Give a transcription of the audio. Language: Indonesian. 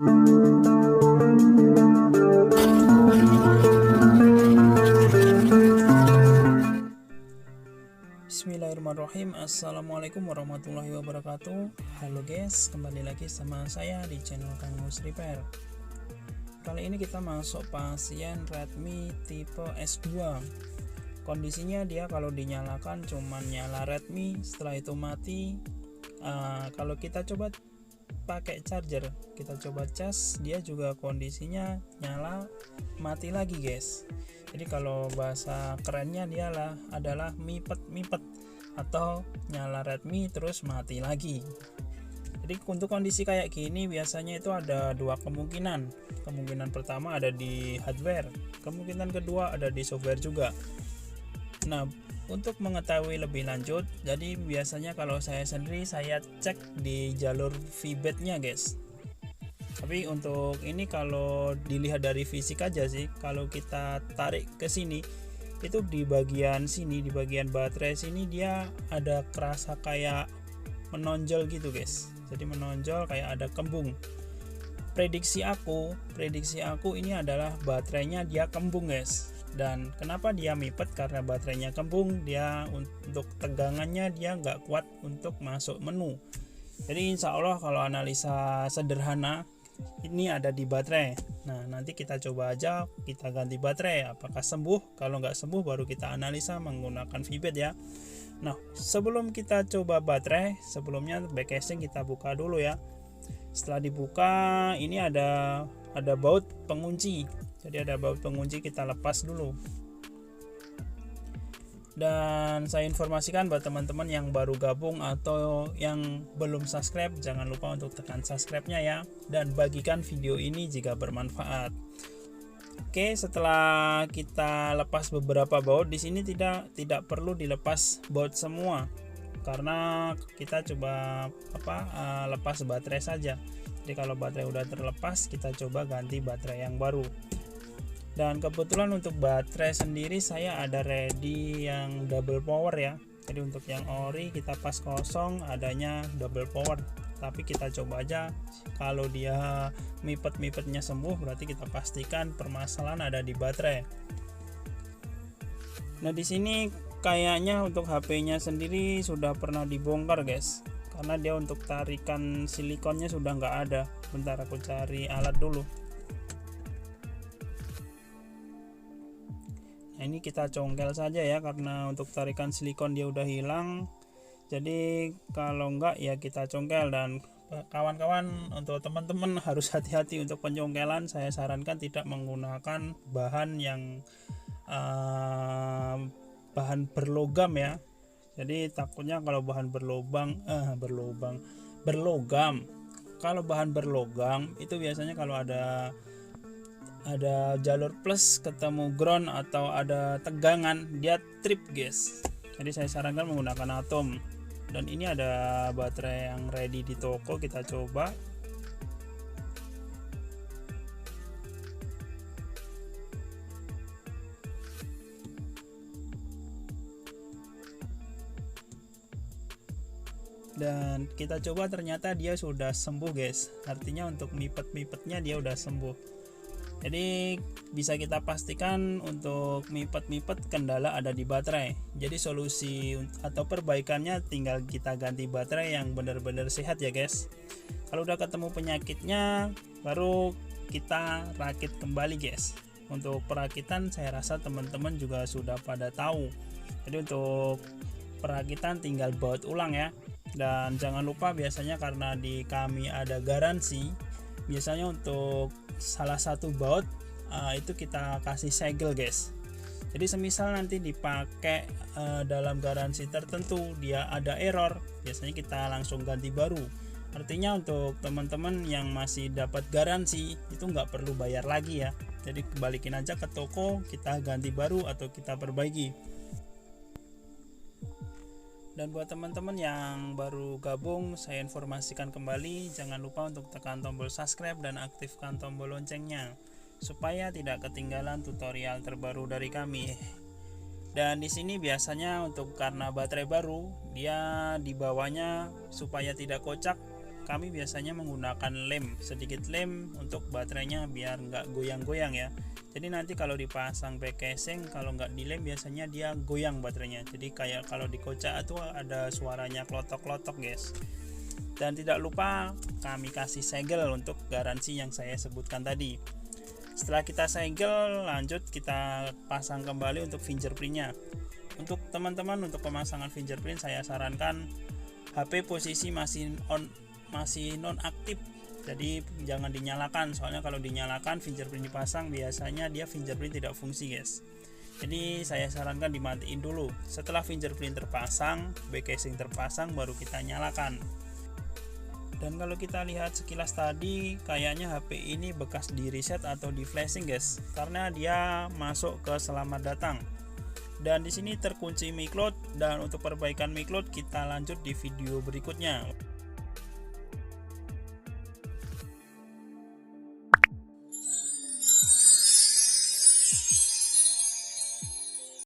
Bismillahirrahmanirrahim. Assalamualaikum warahmatullahi wabarakatuh. Halo guys, kembali lagi sama saya di channel Kang Mus Repair. Kali ini kita masuk pasien Redmi tipe S2. Kondisinya dia kalau dinyalakan cuman nyala Redmi, setelah itu mati. Kalau kita coba pakai charger, kita coba cas, dia juga kondisinya nyala mati lagi guys. Jadi kalau bahasa kerennya dia adalah mipet atau nyala Redmi terus mati lagi. Jadi untuk kondisi kayak gini biasanya itu ada dua kemungkinan. Kemungkinan pertama ada di hardware, kemungkinan kedua ada di software juga. Nah, untuk mengetahui lebih lanjut, jadi biasanya kalau saya sendiri saya cek di jalur VBAT-nya guys. Tapi untuk ini kalau dilihat dari fisik aja sih, kalau kita tarik ke sini, itu di bagian sini, di bagian baterai sini dia ada kerasa kayak menonjol gitu guys. Jadi menonjol kayak ada kembung. Prediksi aku ini adalah baterainya dia kembung guys. Dan kenapa dia mipet? Karena baterainya kembung, dia untuk tegangannya dia nggak kuat untuk masuk menu. Jadi insya Allah kalau analisa sederhana ini ada di baterai. Nah, nanti kita coba aja, kita ganti baterai apakah sembuh. Kalau nggak sembuh baru kita analisa menggunakan VBAT ya. Nah, sebelum kita coba baterai, sebelumnya back casing kita buka dulu ya. Setelah dibuka, ini ada baut pengunci. Jadi ada baut pengunci, kita lepas dulu. Dan saya informasikan buat teman-teman yang baru gabung atau yang belum subscribe, jangan lupa untuk tekan subscribe-nya ya, dan bagikan video ini jika bermanfaat. Oke, setelah kita lepas beberapa baut, di sini tidak perlu dilepas baut semua karena kita coba lepas baterai saja. Jadi kalau baterai udah terlepas, kita coba ganti baterai yang baru. Dan kebetulan untuk baterai sendiri saya ada ready yang double power ya. Jadi untuk yang ori kita pas kosong adanya double power. Tapi kita coba aja, kalau dia mipet-mipetnya sembuh berarti kita pastikan permasalahan ada di baterai. Nah, di sini kayaknya untuk HP-nya sendiri sudah pernah dibongkar guys. Karena dia untuk tarikan silikonnya sudah nggak ada. Bentar aku cari alat dulu. Nah, ini kita congkel saja ya, karena untuk tarikan silikon dia udah hilang. Jadi kalau enggak ya kita congkel. Dan kawan-kawan, untuk teman-teman harus hati-hati untuk pencongkelan. Saya sarankan tidak menggunakan bahan yang bahan berlogam ya. Jadi takutnya kalau bahan berlogam. Kalau bahan berlogam itu biasanya kalau ada jalur plus ketemu ground atau ada tegangan dia trip guys. Jadi saya sarankan menggunakan atom. Dan ini ada baterai yang ready di toko, kita coba. Dan kita coba, ternyata dia sudah sembuh guys. Artinya untuk mipet-mipetnya dia udah sembuh. Jadi bisa kita pastikan untuk mipet-mipet kendala ada di baterai. Jadi solusi atau perbaikannya tinggal kita ganti baterai yang benar-benar sehat ya guys. Kalau udah ketemu penyakitnya baru kita rakit kembali guys. Untuk perakitan saya rasa teman-teman juga sudah pada tahu. Jadi untuk perakitan tinggal baut ulang ya. Dan jangan lupa biasanya karena di kami ada garansi, biasanya untuk salah satu baut itu kita kasih segel guys. Jadi semisal nanti dipakai dalam garansi tertentu dia ada error, biasanya kita langsung ganti baru. Artinya untuk teman-teman yang masih dapat garansi itu nggak perlu bayar lagi ya. Jadi kembalikan aja ke toko, kita ganti baru atau kita perbaiki. Dan buat teman-teman yang baru gabung, saya informasikan kembali, jangan lupa untuk tekan tombol subscribe dan aktifkan tombol loncengnya supaya tidak ketinggalan tutorial terbaru dari kami. Dan di sini biasanya untuk karena baterai baru, dia di bawahnya supaya tidak kocak, kami biasanya menggunakan sedikit lem untuk baterainya biar nggak goyang-goyang ya. Jadi nanti kalau dipasang back casing, kalau nggak dilem biasanya dia goyang baterainya. Jadi kayak kalau dikocak itu ada suaranya klotok-klotok guys. Dan tidak lupa kami kasih segel untuk garansi yang saya sebutkan tadi. Setelah kita segel, lanjut kita pasang kembali untuk fingerprintnya. Untuk teman-teman, untuk pemasangan fingerprint saya sarankan HP posisi masih non aktif. Jadi jangan dinyalakan, soalnya kalau dinyalakan fingerprint dipasang biasanya dia fingerprint tidak fungsi guys. Jadi saya sarankan dimatiin dulu. Setelah fingerprint terpasang, back casing terpasang, baru kita nyalakan. Dan kalau kita lihat sekilas tadi, kayaknya HP ini bekas di reset atau di flashing guys, karena dia masuk ke selamat datang. Dan di sini terkunci mic load, dan untuk perbaikan mic load kita lanjut di video berikutnya.